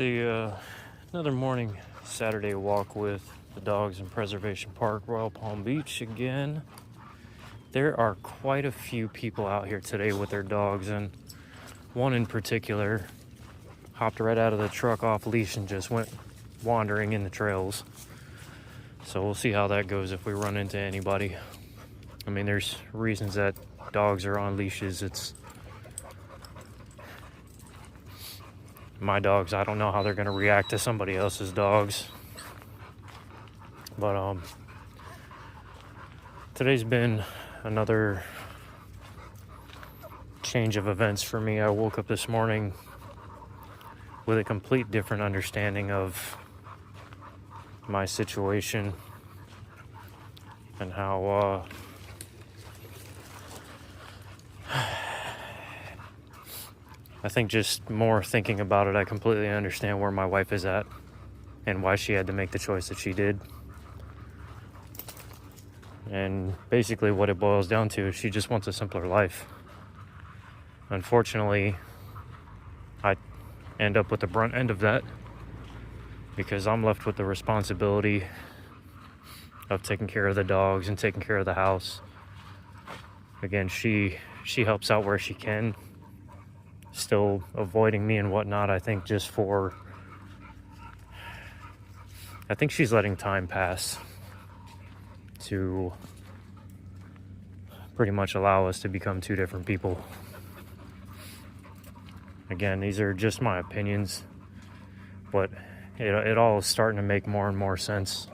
Another morning Saturday walk with the dogs in Preservation Park, Royal Palm Beach again. There are quite a few people out here today with their dogs, and one in particular hopped right out of the truck off leash and just went wandering in the trails. So we'll see how that goes if we run into anybody. I mean, there's reasons that dogs are on leashes. It's my dogs. I don't know how they're going to react to somebody else's dogs. But today's been another change of events for me. I woke up this morning with a complete different understanding of my situation and how I think just more thinking about it, I completely understand where my wife is at and why she had to make the choice that she did. And basically what it boils down to is she just wants a simpler life. Unfortunately, I end up with the brunt end of that because I'm left with the responsibility of taking care of the dogs and taking care of the house. Again, she helps out where she can, still avoiding me and whatnot. I think she's letting time pass to pretty much allow us to become two different people. Again, these are just my opinions, but it all is starting to make more and more sense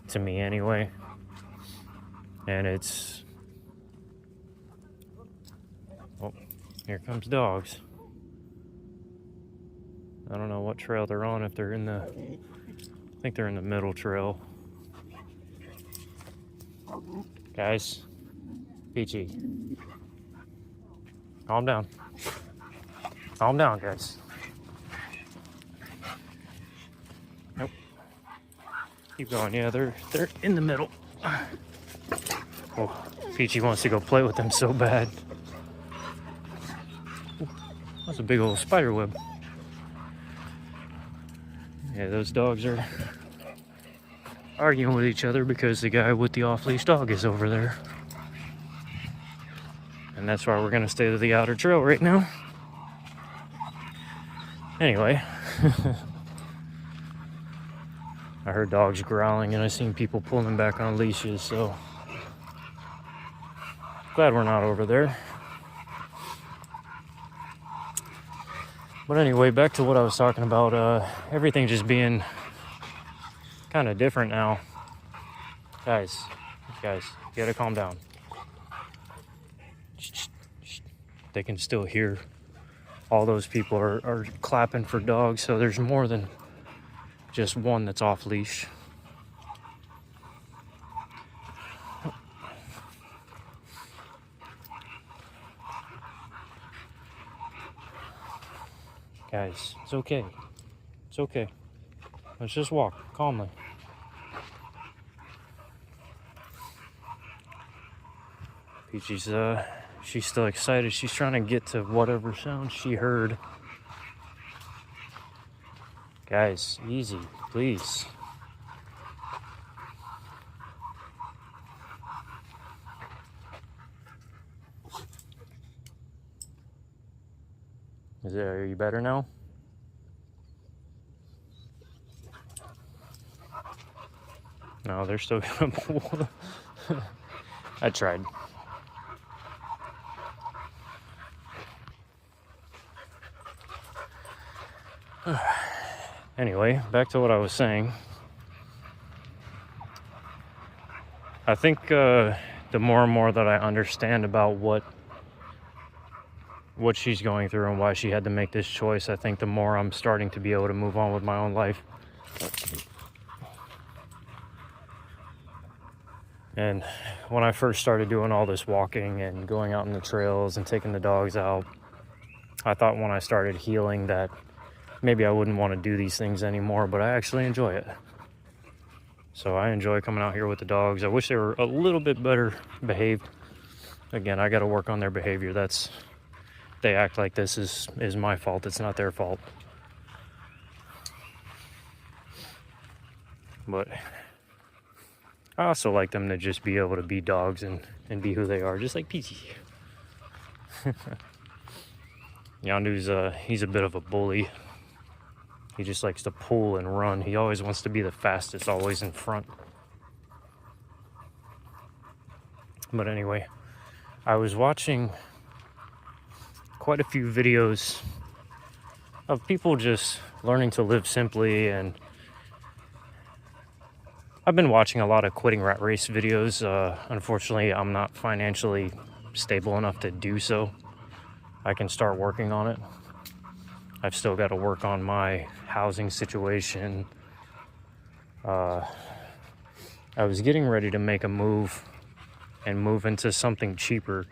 to me anyway. And it's... Oh, here comes dogs. I don't know what trail they're on, if they're in the... I think they're in the middle trail. Guys, Peachy. Calm down. Calm down, guys. Nope. Keep going. Yeah, they're in the middle. Oh, Peachy wants to go play with them so bad. Ooh, that's a big old spider web. Yeah, those dogs are arguing with each other because the guy with the off-leash dog is over there. And that's why we're gonna stay to the outer trail right now. Anyway, I heard dogs growling and I seen people pulling back on leashes, so glad we're not over there. But anyway, back to what I was talking about, everything just being kind of different now. Guys, you gotta calm down. They can still hear all those people are clapping for dogs, so there's more than just one that's off leash. Guys, it's okay. It's okay. Let's just walk calmly. Peachy's she's still excited. She's trying to get to whatever sound she heard. Guys, easy, please. Are you better now? No, they're still gonna pull. I tried. Anyway, back to what I was saying. I think the more and more that I understand about what she's going through and why she had to make this choice, I think the more I'm starting to be able to move on with my own life. And when I first started doing all this walking and going out in the trails and taking the dogs out, I thought when I started healing that maybe I wouldn't want to do these things anymore, but I actually enjoy it. So I enjoy coming out here with the dogs. I wish they were a little bit better behaved. Again, I got to work on their behavior. They act like this is my fault. It's not their fault. But I also like them to just be able to be dogs and be who they are, just like Peachy. Yondu's he's a bit of a bully. He just likes to pull and run. He always wants to be the fastest, always in front. But anyway, I was watching quite a few videos of people just learning to live simply, and I've been watching a lot of quitting rat race videos. Unfortunately, I'm not financially stable enough to do so. I can start working on it. I've still got to work on my housing situation. I was getting ready to make a move and move into something cheaper,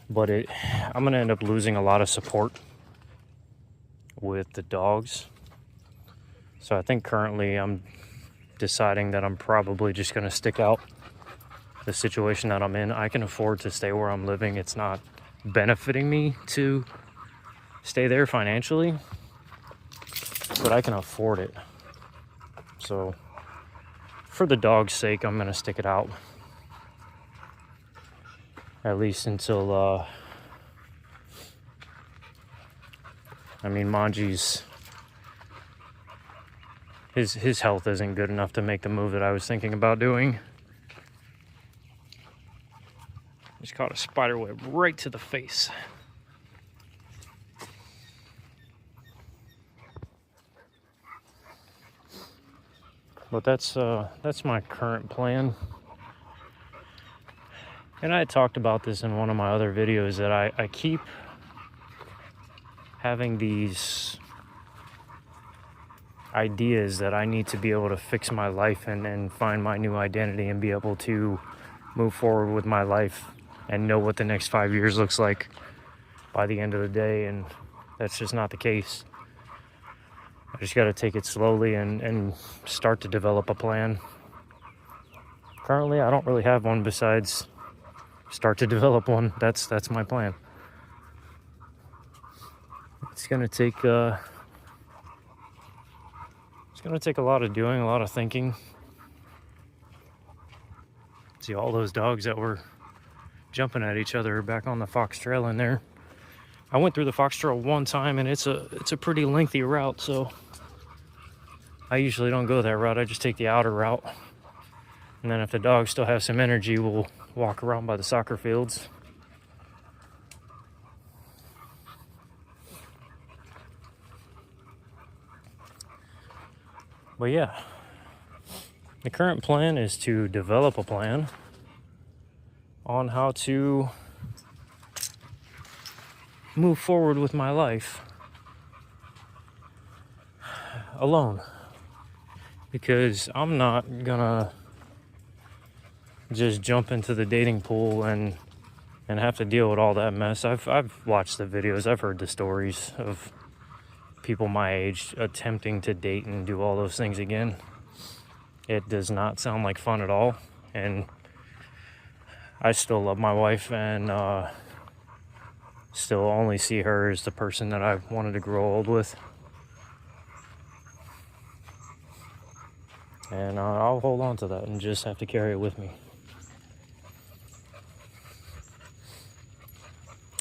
but I'm gonna end up losing a lot of support with the dogs. So I think currently I'm deciding that I'm probably just gonna stick out the situation that I'm in. I can afford to stay where I'm living. It's not benefiting me to stay there financially, but I can afford it. So for the dog's sake, I'm gonna stick it out, at least until Manji's his health isn't good enough to make the move that I was thinking about doing. Just caught a spider web right to the face. But that's my current plan. And I had talked about this in one of my other videos, that I keep having these ideas that I need to be able to fix my life and find my new identity and be able to move forward with my life and know what the next 5 years looks like by the end of the day. And that's just not the case. I just got to take it slowly and start to develop a plan. Currently, I don't really have one besides start to develop one. That's my plan. It's gonna take a lot of doing, a lot of thinking. See, all those dogs that were jumping at each other are back on the Fox Trail in there. I went through the Fox Trail one time, and it's a pretty lengthy route, so I usually don't go that route. I just take the outer route, and then if the dogs still have some energy, we'll walk around by the soccer fields. But yeah, the current plan is to develop a plan on how to move forward with my life alone, because I'm not gonna just jump into the dating pool and have to deal with all that mess. I've watched the videos, I've heard the stories of people my age attempting to date and do all those things again. It does not sound like fun at all, and I still love my wife and still only see her as the person that I wanted to grow old with. And I'll hold on to that and just have to carry it with me.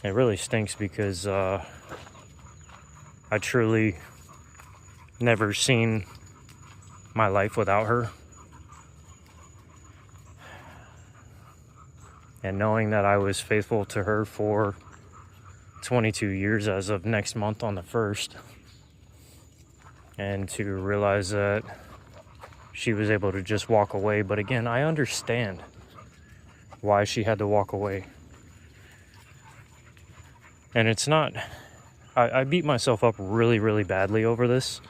It really stinks because I truly never seen my life without her. And knowing that I was faithful to her for 22 years as of next month on the 1st, and to realize that she was able to just walk away. But again, I understand why she had to walk away. And it's not, I beat myself up really, really badly over this.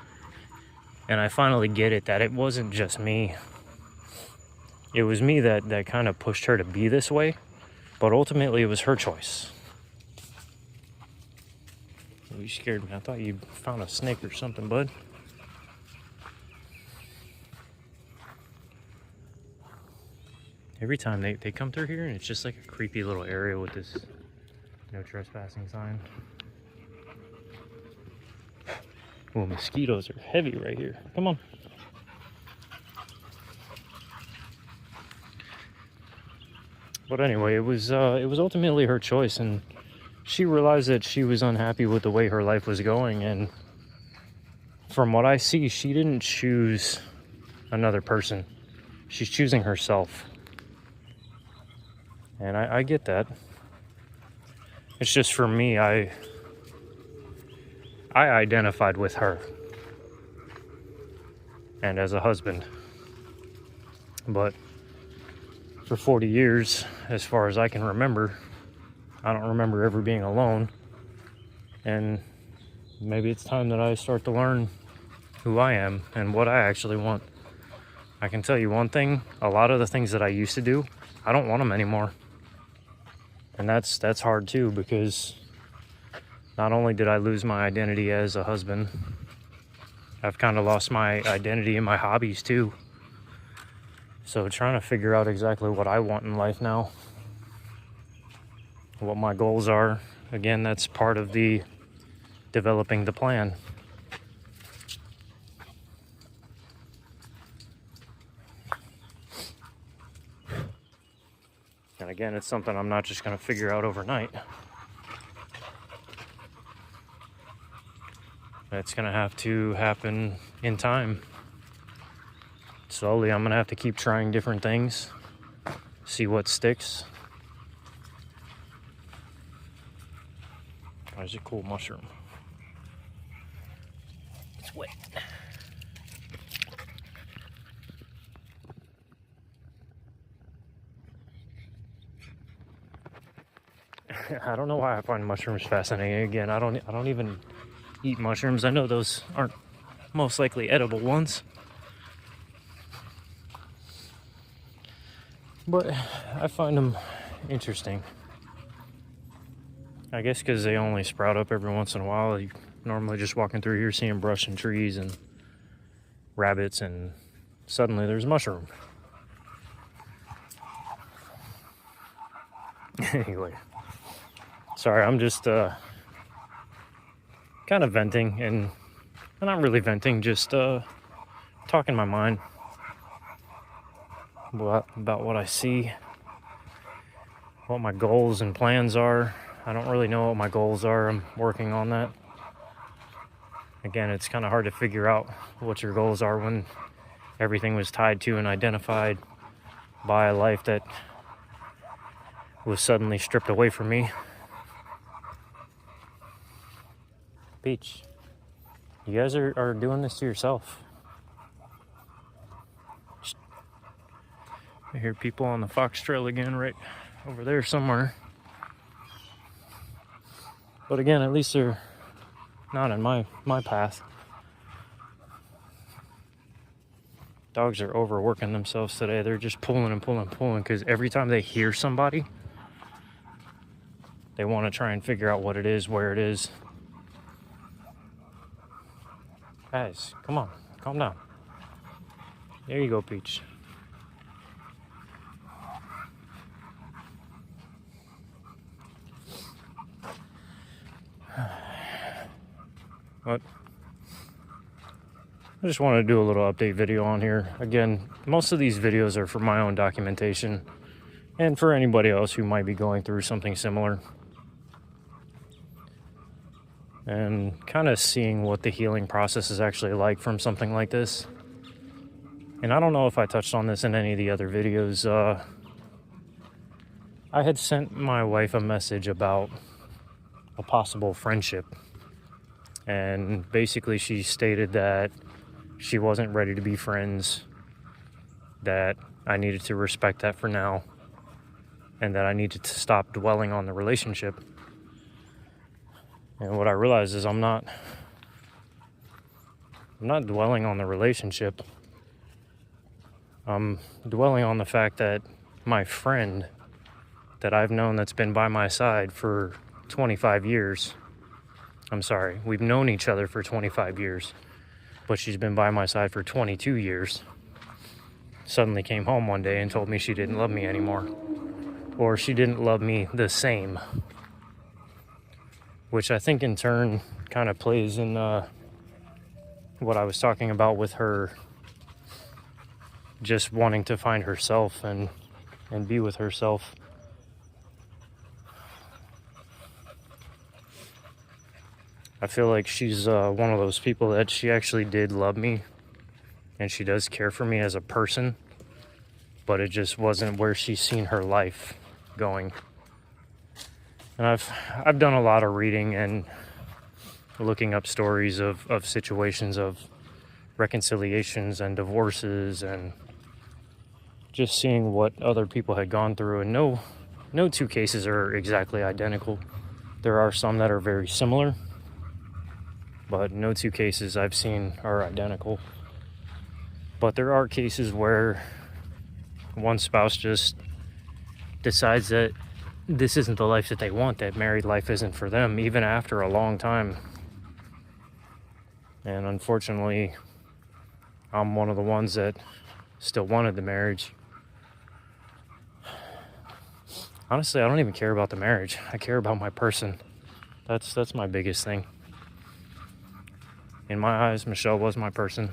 And I finally get it, that it wasn't just me. It was me that kind of pushed her to be this way. But ultimately, it was her choice. You scared me. I thought you found a snake or something, bud. Every time they come through here, and it's just like a creepy little area with this no trespassing sign. Well, mosquitoes are heavy right here. Come on. But anyway, it was ultimately her choice, and she realized that she was unhappy with the way her life was going. And from what I see, she didn't choose another person. She's choosing herself. And I get that. It's just for me, I identified with her and as a husband. But for 40 years, as far as I can remember, I don't remember ever being alone. And maybe it's time that I start to learn who I am and what I actually want. I can tell you one thing, a lot of the things that I used to do, I don't want them anymore. And that's hard too, because not only did I lose my identity as a husband, I've kind of lost my identity in my hobbies too. So trying to figure out exactly what I want in life now, what my goals are, again, that's part of the developing the plan. And again, it's something I'm not just going to figure out overnight. It's going to have to happen in time. Slowly, I'm going to have to keep trying different things, see what sticks. There's a cool mushroom. It's wet. I don't know why I find mushrooms fascinating. Again, I don't even eat mushrooms. I know those aren't most likely edible ones. But I find them interesting. I guess because they only sprout up every once in a while. You normally just walking through here seeing brush and trees and rabbits, and suddenly there's a mushroom. Anyway, sorry, I'm just kind of venting, and not really venting, just talking my mind about what I see, what my goals and plans are. I don't really know what my goals are. I'm working on that. Again, it's kind of hard to figure out what your goals are when everything was tied to and identified by a life that was suddenly stripped away from me. Peach, you guys are doing this to yourself. I hear people on the Fox Trail again, right over there somewhere. But again, at least they're not in my path. Dogs are overworking themselves today. They're just pulling and pulling and pulling, because every time they hear somebody, they want to try and figure out what it is, where it is. Guys, come on, calm down. There you go, Peach. But I just wanted to do a little update video on here. Again, most of these videos are for my own documentation and for anybody else who might be going through something similar, and kind of seeing what the healing process is actually like from something like this. And I don't know if I touched on this in any of the other videos. I had sent my wife a message about a possible friendship, and basically she stated that she wasn't ready to be friends, that I needed to respect that for now, and that I needed to stop dwelling on the relationship. And what I realized is I'm not dwelling on the relationship. I'm dwelling on the fact that my friend that I've known, that's been by my side for 25 years. I'm sorry, we've known each other for 25 years, but she's been by my side for 22 years. Suddenly came home one day and told me she didn't love me anymore, or she didn't love me the same, which I think in turn kind of plays in what I was talking about with her just wanting to find herself and be with herself. I feel like she's one of those people that she actually did love me, and she does care for me as a person, but it just wasn't where she's seen her life going. And I've done a lot of reading and looking up stories of situations of reconciliations and divorces, and just seeing what other people had gone through. And no two cases are exactly identical. There are some that are very similar, but no two cases I've seen are identical. But there are cases where one spouse just decides that this isn't the life that they want, that married life isn't for them, even after a long time. And unfortunately, I'm one of the ones that still wanted the marriage. Honestly, I don't even care about the marriage. I care about my person. That's my biggest thing. In my eyes, Michelle was my person.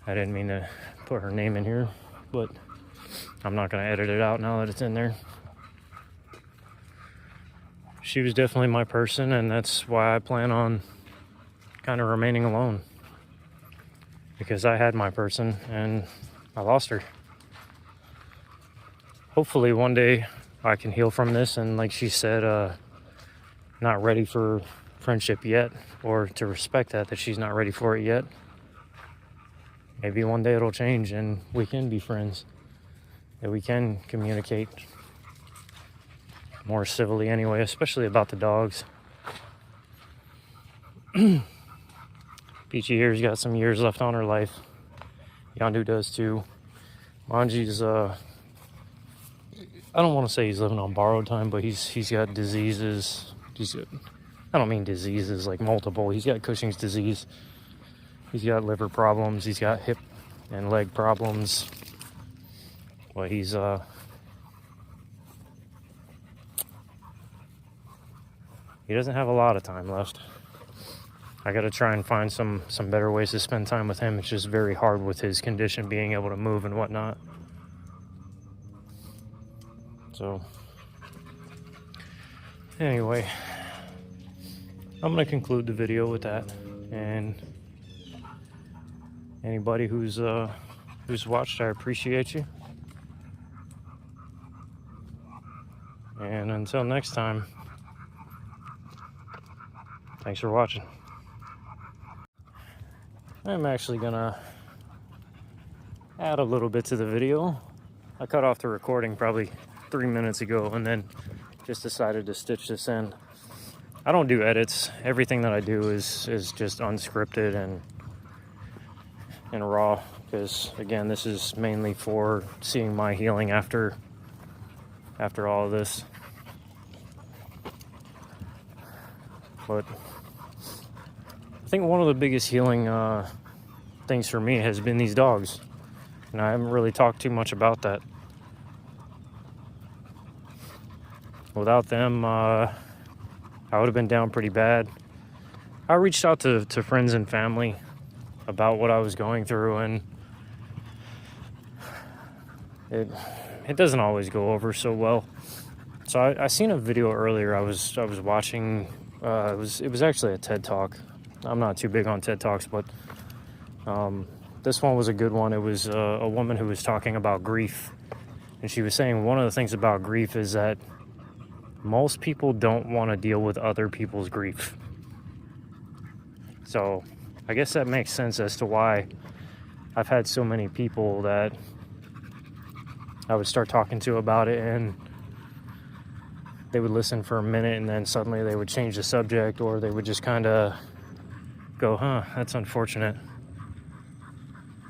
I didn't mean to put her name in here, but I'm not going to edit it out now that it's in there. She was definitely my person, and that's why I plan on kind of remaining alone. Because I had my person, and I lost her. Hopefully one day I can heal from this, and like she said, not ready for friendship yet, or to respect that she's not ready for it yet. Maybe one day it'll change and we can be friends, that we can communicate more civilly anyway, especially about the dogs. Peachy here's got some years left on her life. Yandu does too. Manji's I don't want to say he's living on borrowed time, but he's got diseases. I don't mean diseases like multiple. He's got Cushing's disease. He's got liver problems. He's got hip and leg problems. But he doesn't have a lot of time left. I got to try and find some better ways to spend time with him. It's just very hard with his condition, being able to move and whatnot. So, anyway, I'm going to conclude the video with that. And anybody who's watched, I appreciate you. And until next time, thanks for watching. I'm actually gonna add a little bit to the video. I cut off the recording probably 3 minutes ago and then just decided to stitch this in. I don't do edits. Everything that I do is just unscripted and raw, because again, this is mainly for seeing my healing after all of this. But I think one of the biggest healing things for me has been these dogs, and I haven't really talked too much about that. Without them, I would have been down pretty bad. I reached out to friends and family about what I was going through, and it doesn't always go over so well. So I seen a video earlier. I was watching. It was actually a TED Talk. I'm not too big on TED Talks, but this one was a good one. It was a woman who was talking about grief, and she was saying one of the things about grief is that most people don't want to deal with other people's grief. So I guess that makes sense as to why I've had so many people that I would start talking to about it, and they would listen for a minute, and then suddenly they would change the subject, or they would just kind of go, that's unfortunate.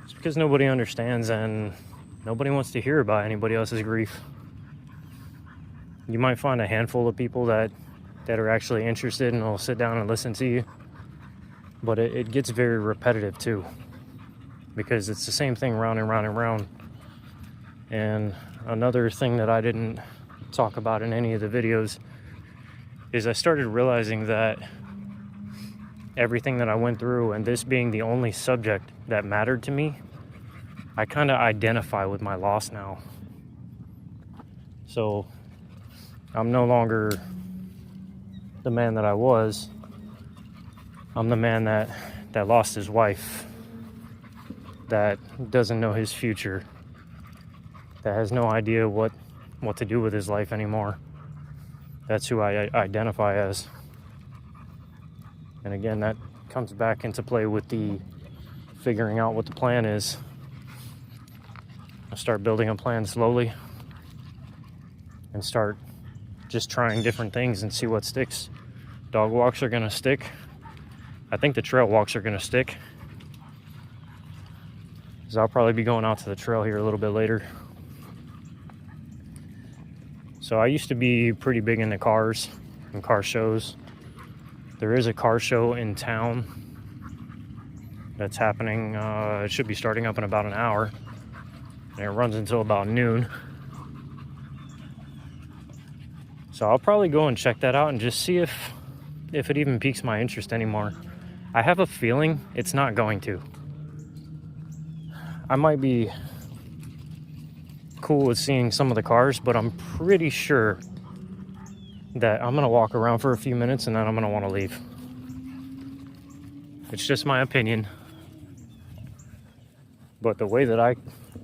It's because nobody understands, and nobody wants to hear about anybody else's grief. You might find a handful of people that are actually interested and will sit down and listen to you, but it gets very repetitive too, because it's the same thing round and round and round. And another thing that I didn't talk about in any of the videos is I started realizing that everything that I went through, and this being the only subject that mattered to me, I kind of identify with my loss now. So I'm no longer the man that I was, I'm the man that lost his wife, that doesn't know his future, that has no idea what to do with his life anymore. That's who I identify as. And again, that comes back into play with the figuring out what the plan is. I start building a plan slowly and start just trying different things and see what sticks. Dog walks are gonna stick. I think the trail walks are gonna stick, because I'll probably be going out to the trail here a little bit later. So I used to be pretty big into cars and car shows. There is a car show in town that's happening. It should be starting up in about an hour, and it runs until about noon. So I'll probably go and check that out and just see if it even piques my interest anymore. I have a feeling it's not going to. I might be cool with seeing some of the cars, but I'm pretty sure that I'm gonna walk around for a few minutes and then I'm gonna want to leave. It's just my opinion, but the way that I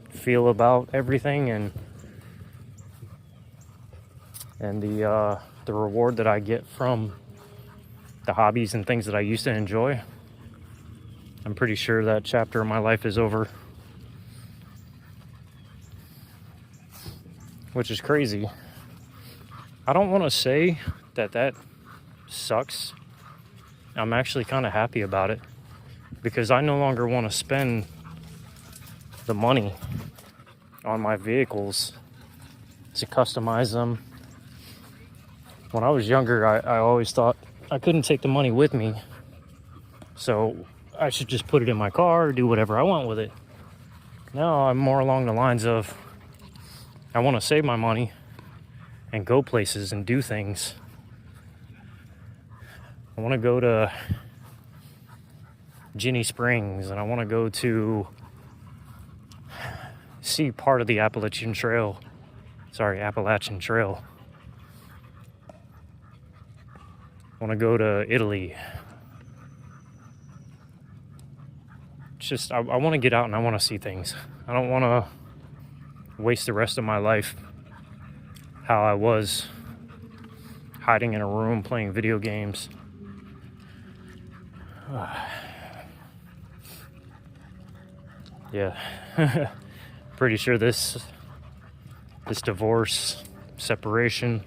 feel about everything and the reward that I get from the hobbies and things that I used to enjoy, I'm pretty sure that chapter of my life is over. Which is crazy. I don't want to say that sucks. I'm actually kind of happy about it, because I no longer want to spend the money on my vehicles to customize them. When I was younger, I always thought I couldn't take the money with me, so I should just put it in my car or do whatever I want with it. Now I'm more along the lines of, I want to save my money and go places and do things. I want to go to Ginny Springs, and I want to go to see part of the Appalachian Trail. I want to go to Italy. It's just, I want to get out and I want to see things. I don't want to waste the rest of my life how I was, hiding in a room playing video games. Yeah. Pretty sure this divorce, separation,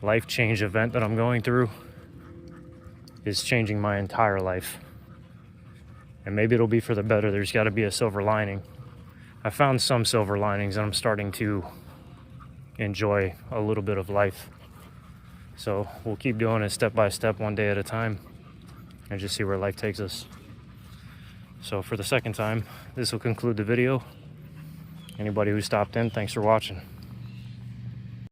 life change event that I'm going through is changing my entire life. And maybe it'll be for the better. There's got to be a silver lining. I found some silver linings, and I'm starting to enjoy a little bit of life. So we'll keep doing it step by step, one day at a time, and just see where life takes us. So for the second time, this will conclude the video. Anybody who stopped in, thanks for watching.